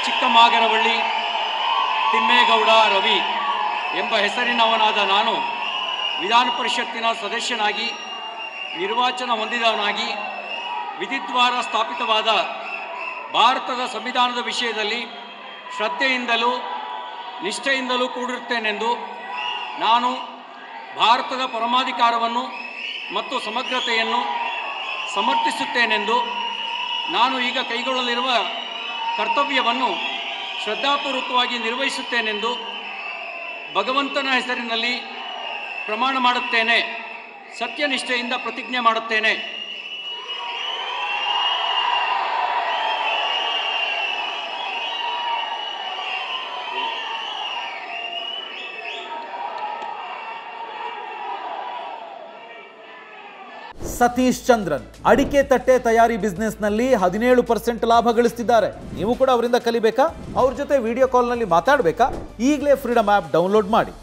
ಚಿಕ್ಕಮಾಗರವಳ್ಳಿ ತಿಮ್ಮೇಗೌಡ ರವಿ ಎಂಬ ಹೆಸರಿನವನಾದ ನಾನು ವಿಧಾನ ಪರಿಷತ್ತಿನ ಸದಸ್ಯನಾಗಿ ನಿರ್ವಾಚನ ಹೊಂದಿದವನಾಗಿ ವಿಧಿದ್ವಾರ ಸ್ಥಾಪಿತವಾದ ಭಾರತದ ಸಂವಿಧಾನದ ವಿಷಯದಲ್ಲಿ ಶ್ರದ್ಧೆಯಿಂದಲೂ ನಿಷ್ಠೆಯಿಂದಲೂ ಕೂಡಿರುತ್ತೇನೆಂದು ನಾನು ಭಾರತದ ಪರಮಾಧಿಕಾರವನ್ನು ಮತ್ತು ಸಮಗ್ರತೆಯನ್ನು ಸಮರ್ಥಿಸುತ್ತೇನೆಂದು ನಾನು ಈಗ ಕೈಗೊಳ್ಳಲಿರುವ ಕರ್ತವ್ಯವನ್ನು ಶ್ರದ್ಧಾಪೂರ್ವಕವಾಗಿ ನಿರ್ವಹಿಸುತ್ತೇನೆಂದು ಭಗವಂತನ ಹೆಸರಿನಲ್ಲಿ ಪ್ರಮಾಣ ಮಾಡುತ್ತೇನೆ. ಸತ್ಯನಿಷ್ಠೆಯಿಂದ ಪ್ರತಿಜ್ಞೆ ಮಾಡುತ್ತೇನೆ. ಸತೀಶ್ ಚಂದ್ರನ್ ಅಡಿಕೆ ತಟ್ಟೆ ತಯಾರಿ ಬಿಸ್ನೆಸ್ನಲ್ಲಿ 17% ಲಾಭ ಗಳಿಸ್ತಿದ್ದಾರೆ. ನೀವು ಕೂಡ ಅವರಿಂದ ಕಲಿಬೇಕಾ? ಅವ್ರ ಜೊತೆ ವಿಡಿಯೋ ಕಾಲ್ನಲ್ಲಿ ಮಾತಾಡಬೇಕಾ? ಈಗಲೇ ಫ್ರೀಡಮ್ ಆ್ಯಪ್ ಡೌನ್ಲೋಡ್ ಮಾಡಿ.